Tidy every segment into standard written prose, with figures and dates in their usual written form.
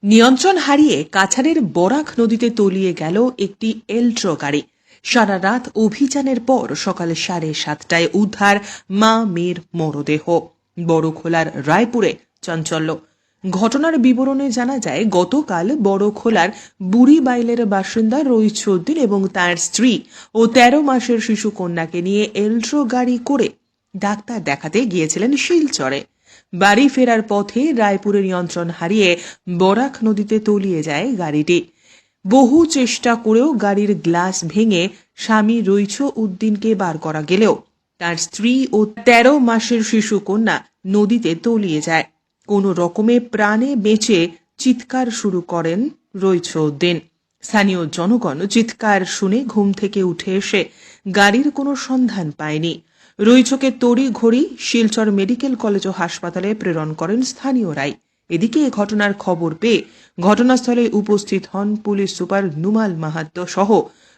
নিয়ন্ত্রণ হারিয়ে কাছাড়ের বরাক নদীতে তলিয়ে গেল একটি এলট্রো গাড়ি। সারা রাত অভিযানের পর সকাল 7:30টায় উদ্ধার মা মেয়ের মরদেহ। বড়খোলার রায়পুরে চাঞ্চল্য। ঘটনার বিবরণে জানা যায়, গতকাল বড়খোলার বুড়িবাইলের বাসিন্দা রইছুদ্দিন এবং তার স্ত্রী ও 13 মাসের শিশু কন্যাকে নিয়ে এলট্রো গাড়ি করে ডাক্তার দেখাতে গিয়েছিলেন শিলচরে। বাড়ি ফেরার পথে রায়পুরে নিয়ন্ত্রণ হারিয়ে বরাক নদীতে তলিয়ে যায় গাড়িটি। বহু চেষ্টা করেও গাড়ির গ্লাস ভেঙে স্বামী রইছুদ্দিনকে বার করা গেলেও তার স্ত্রী ও 13 মাসের শিশু কন্যা নদীতে তলিয়ে যায়। কোনো রকমে প্রাণে বেঁচে চিৎকার শুরু করেন রইছুদ্দিন। স্থানীয় জনগণ চিৎকার শুনে ঘুম থেকে উঠে এসে গাড়ির কোনো সন্ধান পায়নি। রইছকে তড়িঘড়ি শিলচর মেডিকেল কলেজ ও হাসপাতালে প্রেরণ করেন স্থানীয়রাই। এদিকে এ ঘটনার খবর পেয়ে ঘটনাস্থলে উপস্থিত হন পুলিশ সুপার নুমাল মাহাত্ত সহ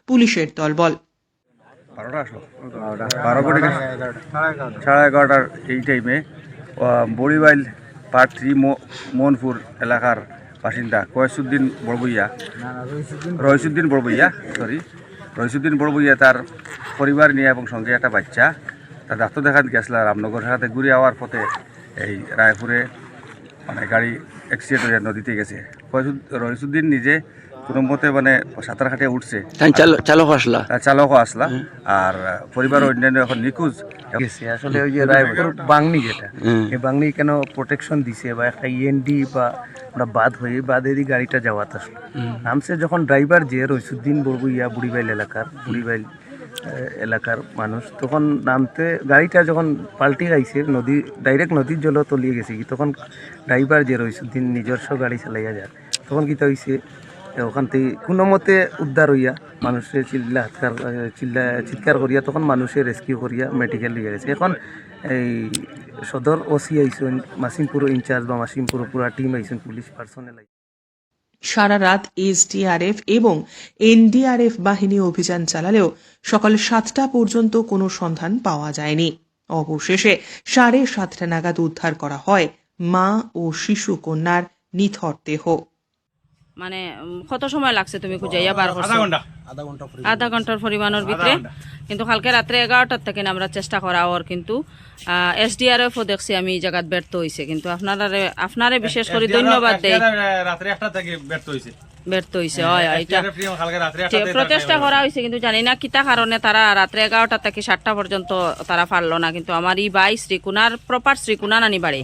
পুলিশের দলবল। 11:30 এই টাইমে বড়িবাইল পার্ট 3 মোহনপুর এলাকার বাসিন্দা রইছুদ্দিন বড়বইয়া তার পরিবার নিয়ে এবং সঙ্গে একটা বাচ্চা তার ডাক্তার দেখাতে গেছিল রামনগর হাতে ঘুরে যাওয়ার পথে এই রায়পুরে গাড়ি অ্যাক্সিডেন্ট হয়ে নদীতে গেছে। রইছুদ্দিন নিজে কোনো মতে সাঁতার কাটিয়ে উঠছে, চালকও আসলা আর পরিবার অন্যান্য এখন নিখোঁজ গেছে। আসলে ওই যে রায়পুর বাংনি যেটা এই বাংনি কেন প্রোটেকশন দিছে বা একটা ইএনডি বা আমরা বাদেরই গাড়িটা যাওয়াত আসলো নামছে যখন ড্রাইভার যে রইছুদ্দিন বড়বইয়া বুড়িবাইল এলাকার মানুষ, তখন নামতে গাড়িটা যখন পাল্টি গাইছে ডাইরেক্ট নদীর জল তলিয়ে গেছে কি, তখন ড্রাইভার যে রইছুদ্দিন নিজস্ব গাড়ি চালাইয়া যায়, তখন কিতা হয়েছে ওখান থেকে কোনো মতে উদ্ধার হইয়া মানুষের চিৎকার করিয়া তখন মানুষের রেস্কিউ করিয়া মেডিকেল নিয়ে গেছে। এখন এই সদর ওসি আইসেন, মাসিমপুর ইনচার্জ বা মাসিমপুর পুরা টিম আইসেন, পুলিশ পার্সোনেল। সারা রাত এসডিআরএফ এবং এনডিআরএফ বাহিনী অভিযান চালালেও সকাল 7টা পর্যন্ত কোনো সন্ধান পাওয়া যায়নি। অবশেষে 7:30 নাগাদ উদ্ধার করা হয় মা ও শিশু কন্যার নিথর দেহ। কত সময় লাগছে তুমি খুঁজাইয়া বার করছো? আধা ঘন্টার পরিমাণের ভিতরে। কিন্তু কালকে রাত্রে 11টার থেকে আমরা চেষ্টা করা ওর, কিন্তু এসডিআরএফও দেখছি আমি এই জায়গাত ব্যর্থ হয়েছে। কিন্তু আপনারে বিশেষ করে ধন্যবাদ দেই, ব্যর্থ হয়েছে। প্রচেষ্টা করা হয়েছে কিন্তু জানি না কিতা কারণে তারা রাত্রে 11টা থেকে 7টা পর্যন্ত তারা পারলো না। কিন্তু আমার এই বাই শ্রীকুনার প্রপার শ্রীকুনা নানি বাড়ি,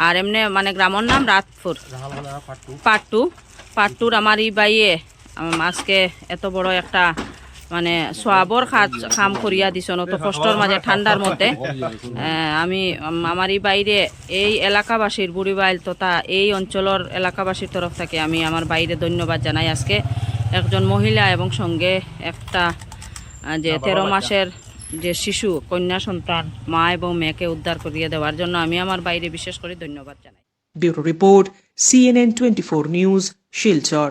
আর এমনি গ্রামের নাম রাতপুর পার্ট 2 আমার এই বাইয়ে আজকে এত বড় একটা সোয়াবর কাম করিয়া দিছ অত কষ্টর মাঝে ঠান্ডার মধ্যে। আমি আমার এই বাইরে এই এলাকাবাসীর বুড়িবাইল তথা এই অঞ্চলের এলাকাবাসীর তরফ থেকে আমি আমার বাইরে ধন্যবাদ জানাই। আজকে একজন মহিলা এবং সঙ্গে একটা যে 13 মাসের যে শিশু কন্যা সন্তান মা এবং মেয়েকে উদ্ধার করিয়ে দেওয়ার জন্য আমি আমার বাইরে বিশেষ করে ধন্যবাদ জানাই। Bureau report, CNN 24 news, Silchar.